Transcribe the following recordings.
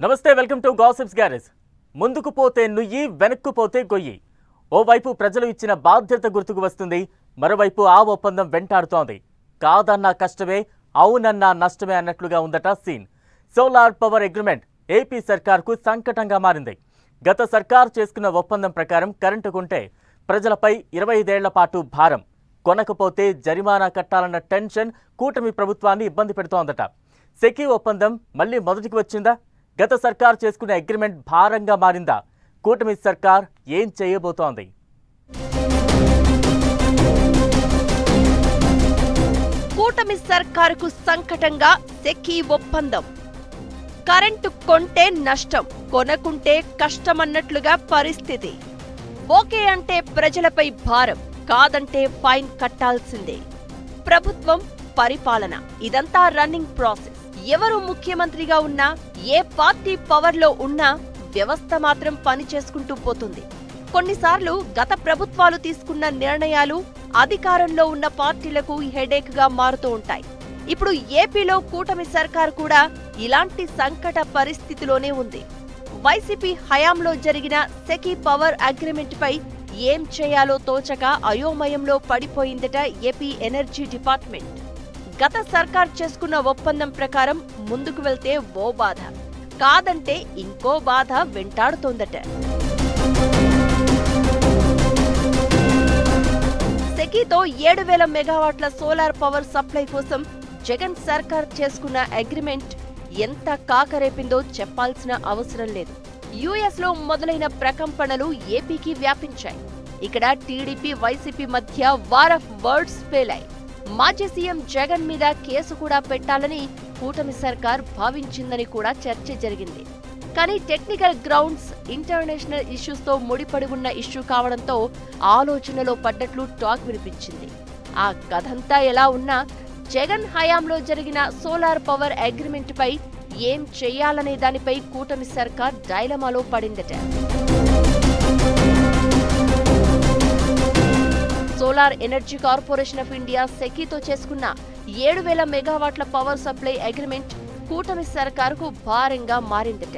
నమస్తే welcome to gossips garage. ముందుకు పోతే నుయ్యి వెనక్కు పోతే గొయ్యి. ఓవైపు ప్రజలు ఇచ్చిన బాధ్యత గుర్తుకు వస్తుంది, మరోవైపు ఆ ఒప్పందం వెంటాడుతోంది. కాదన్నా కష్టమే, అవునన్నా నష్టమే అన్నట్లుగా ఉందట scene. Solar power agreement AP సర్కార్కు సంకటంగా మారింది. గత సర్కార్ చేసుకున్న ఒప్పందం ప్రకారం కరెంటు కొంటే ప్రజలపై 25 ఏళ్ల పాటు భారం, కొనకపోతే జరిమానా కట్టాలన్న టెన్షన్ కూటమి ప్రభుత్వాన్ని ఇబ్బంది పెడుతోందట. సెకీ ఒప్పందం మళ్లీ మొదటికి వచ్చిందా? గత సర్కార్ చేసుకునే అగ్రిమెంట్ భారంగా మారిందా? కూటమి సర్కార్ ఏం చేయబోతోంది? కూటమి సర్కారుకు సంకటంగా సెకీ ఒప్పందం. కరెంటు కొంటే నష్టం, కొనకుంటే కష్టమన్నట్లుగా పరిస్థితి. ఓకే అంటే ప్రజలపై భారం, కాదంటే ఫైన్ కట్టాల్సిందే. ప్రభుత్వం, పరిపాలన ఇదంతా రన్నింగ్ ప్రాసెస్. ఎవరు ముఖ్యమంత్రిగా ఉన్నా, ఏ పార్టీ పవర్లో ఉన్నా వ్యవస్థ మాత్రం పని చేసుకుంటూ పోతుంది. కొన్నిసార్లు గత ప్రభుత్వాలు తీసుకున్న నిర్ణయాలు అధికారంలో ఉన్న పార్టీలకు హెడేక్ గా మారుతూ ఉంటాయి. ఇప్పుడు ఏపీలో కూటమి సర్కార్ కూడా ఇలాంటి సంకట పరిస్థితిలోనే ఉంది. వైసీపీ హయాంలో జరిగిన సెకీ పవర్ అగ్రిమెంట్ పై ఏం చేయాలో తోచక అయోమయంలో పడిపోయిందట ఏపీ ఎనర్జీ డిపార్ట్మెంట్. గత సర్కార్ చేసుకున్న ఒప్పందం ప్రకారం ముందుకు వెళ్తే ఓ బాధ, కాదంటే ఇంకో బాధ వెంటాడుతోందట. సెకీతో 7,000 మెగావాట్ల సోలార్ పవర్ సప్లై కోసం జగన్ సర్కార్ చేసుకున్న అగ్రిమెంట్ ఎంత కాకరేపిందో చెప్పాల్సిన అవసరం లేదు. యుఎస్ లో మొదలైన ప్రకంపనలు ఏపీకి వ్యాపించాయి. ఇక్కడ టీడీపీ, వైసీపీ మధ్య వార్ ఆఫ్ వర్డ్స్ పేలాయి. మాజీ సీఎం జగన్ మీద కేసు కూడా పెట్టాలని కూటమి సర్కార్ భావించిందని కూడా చర్చ జరిగింది. కానీ టెక్నికల్ గ్రౌండ్స్, ఇంటర్నేషనల్ ఇష్యూస్ తో ముడిపడి ఉన్న ఇష్యూ కావడంతో ఆలోచనలో పడ్డట్లు టాక్ వినిపించింది. ఆ కథంతా ఎలా ఉన్నా జగన్ హయాంలో జరిగిన సోలార్ పవర్ అగ్రిమెంట్ పై ఏం చెయ్యాలనే దానిపై కూటమి సర్కార్ డైలమాలో పడిందట. Solar energy corporation of India సెకీతో చేసుకున్న 7,000 మెగావాట్ల పవర్ సప్లై అగ్రిమెంట్ కూటమి సర్కారుకు భారంగా మారిందట.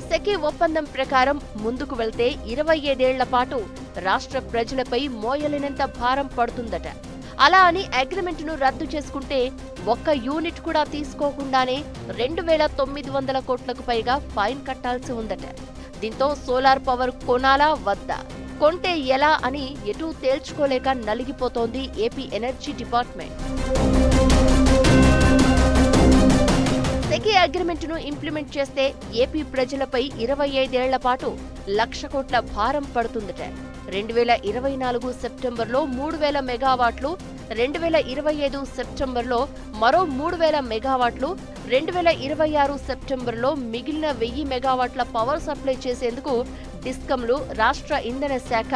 సెకీ ఒప్పందం ప్రకారం ముందుకు వెళ్తే 25 ఏళ్ల పాటు రాష్ట్ర ప్రజలపై మోయలేనంత భారం పడుతుందట. అలా అని అగ్రిమెంట్ ను రద్దు చేసుకుంటే ఒక్క యూనిట్ కూడా తీసుకోకుండానే 2,900 కోట్లకు పైగా ఫైన్ కట్టాల్సి ఉందట. దీంతో సోలార్ పవర్ కొనాలా వద్దా, కొంటే ఎలా అని ఎటూ తేల్చుకోలేక నలిగిపోతోంది AP energy department. SECI agreement ను ఇంప్లిమెంట్ చేస్తే ఏపీ ప్రజలపై 25 ఏళ్ల పాటు 1,00,000 కోట్ల భారం పడుతుందట. 2024 సెప్టెంబర్లో 3,000 మెగావాట్లు, 2025 సెప్టెంబర్లో మరో 3,000 మెగావాట్లు, 2026 సెప్టెంబర్లో మిగిలిన 1,000 మెగావాట్ల పవర్ సప్లై చేసేందుకు డిస్కంలు, రాష్ట్ర ఇంధన శాఖ,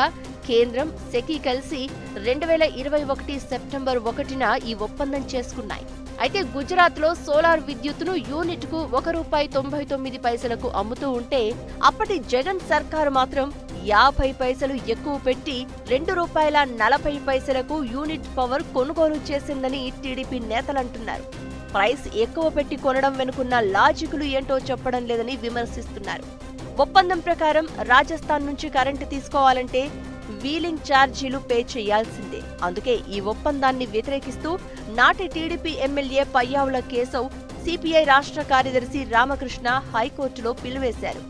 కేంద్రం, సెకీ కలిసి 2021 సెప్టెంబర్ 1న ఈ ఒప్పందం చేసుకున్నాయి. అయితే గుజరాత్ లో సోలార్ విద్యుత్తును యూనిట్ కు ₹1.99 అమ్ముతూ ఉంటే అప్పటి జగన్ సర్కారు మాత్రం 50 పైసలు ఎక్కువ పెట్టి ₹2.40 యూనిట్ పవర్ కొనుగోలు చేసిందని టీడీపీ నేతలంటున్నారు. ప్రైస్ ఎక్కువ పెట్టి కొనడం వెనుకున్న లాజికులు ఏంటో చెప్పడం లేదని విమర్శిస్తున్నారు. ఒప్పందం ప్రకారం రాజస్థాన్ నుంచి కరెంటు తీసుకోవాలంటే వీలింగ్ ఛార్జీలు పే చేయాల్సిందే. అందుకే ఈ ఒప్పందాన్ని వ్యతిరేకిస్తూ నాటి TDP MLA Payyavula Keshav, CPI రాష్ట్ర కార్యదర్శి రామకృష్ణ హైకోర్టులో పిలువేశారు.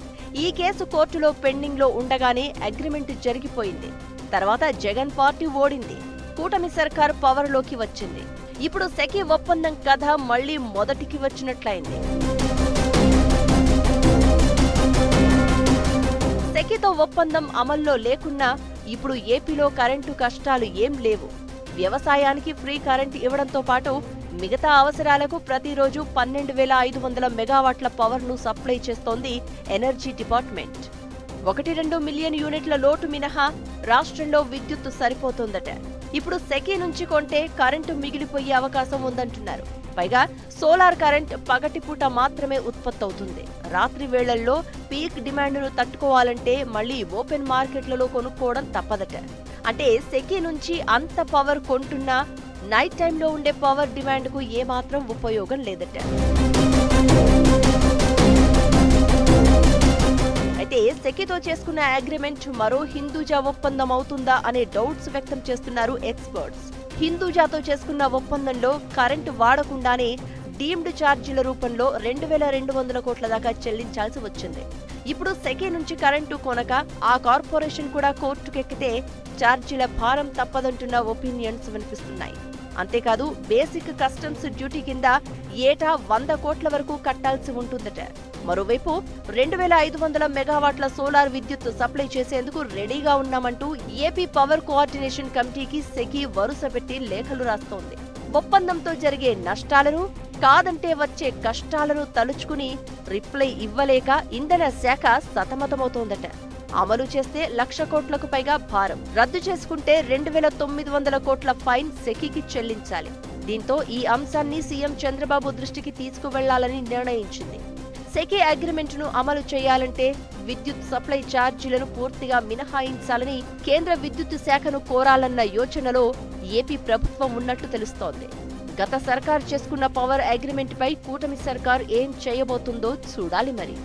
ఈ కేసు కోర్టులో పెండింగ్ లో ఉండగానే అగ్రిమెంట్ జరిగిపోయింది. తర్వాత జగన్ పార్టీ ఓడింది, కూటమి సర్కారు పవర్ లోకి వచ్చింది. ఇప్పుడు సెకీ ఒప్పందం కథ మళ్లీ మొదటికి వచ్చినట్లయింది. సెకీతో ఒప్పందం అమల్లో లేకున్నా ఇప్పుడు ఏపీలో కరెంటు కష్టాలు ఏం లేవు. వ్యవసాయానికి ఫ్రీ కరెంటు ఇవ్వడంతో పాటు మిగతా అవసరాలకు ప్రతిరోజు 12,500 మెగావాట్ల పవర్ ను సప్లై చేస్తోంది ఎనర్జీ డిపార్ట్మెంట్. 1-2 మిలియన్ యూనిట్ల లోటు మినహా రాష్ట్రంలో విద్యుత్తు సరిపోతుందట. ఇప్పుడు సెకీ నుంచి కొంటే కరెంటు మిగిలిపోయే అవకాశం ఉందంటున్నారు. పైగా సోలార్ కరెంట్ పగటిపూట మాత్రమే ఉత్పత్తి అవుతుంది. రాత్రి వేళల్లో పీక్ డిమాండ్ను తట్టుకోవాలంటే మళ్లీ ఓపెన్ మార్కెట్లలో కొనుక్కోవడం తప్పదట. అంటే సెకీ నుంచి అంత పవర్ కొంటున్నా నైట్ టైంలో ఉండే పవర్ డిమాండ్కు ఏమాత్రం ఉపయోగం లేదట. సెకీతో చేసుకున్న అగ్రిమెంట్ మరో హిందూజా ఒప్పందం అవుతుందా అనే డౌట్స్ వ్యక్తం చేస్తున్నారు ఎక్స్పర్ట్స్. హిందూజాతో చేసుకున్న ఒప్పందంలో కరెంటు వాడకుండానే డీమ్డ్ ఛార్జీల రూపంలో 2200 కోట్ల దాకా చెల్లించాల్సి వచ్చింది. ఇప్పుడు సెకీ నుంచి కరెంటు కొనక ఆ కార్పొరేషన్ కూడా కోర్టుకెక్కితే ఛార్జీల భారం తప్పదంటున్న ఒపీనియన్స్ వినిపిస్తున్నాయి. అంతేకాదు బేసిక్ కస్టమ్స్ డ్యూటీ కింద ఏటా 100 కోట్ల వరకు కట్టాల్సి ఉంటుందట. మరోవైపు 2500 మెగావాట్ల సోలార్ విద్యుత్ సప్లై చేసేందుకు రెడీగా ఉన్నామంటూ ఏపీ పవర్ కోఆర్డినేషన్ కమిటీకి సెకీ వరుస పెట్టి లేఖలు రాస్తోంది. ఒప్పందంతో జరిగే నష్టాలను, కాదంటే వచ్చే కష్టాలను తలుచుకుని రిప్లై ఇవ్వలేక ఇంధన శాఖ సతమతమవుతోందట. అమలు చేస్తే 1,00,000 కోట్లకు పైగా భారం, రద్దు చేసుకుంటే 2900 కోట్ల ఫైన్ సెకీకి చెల్లించాలి. దీంతో ఈ అంశాన్ని సీఎం చంద్రబాబు దృష్టికి తీసుకువెళ్లాలని నిర్ణయించింది. సెకీ అగ్రిమెంట్ను అమలు చేయాలంటే విద్యుత్ సప్లై ఛార్జీలను పూర్తిగా మినహాయించాలని కేంద్ర విద్యుత్ శాఖను కోరాలన్న యోచనలో ఏపీ ప్రభుత్వం ఉన్నట్లు తెలుస్తోంది. గత సర్కార్ చేసుకున్న పవర్ అగ్రిమెంట్ పై కూటమి సర్కార్ ఏం చేయబోతుందో చూడాలి మరి.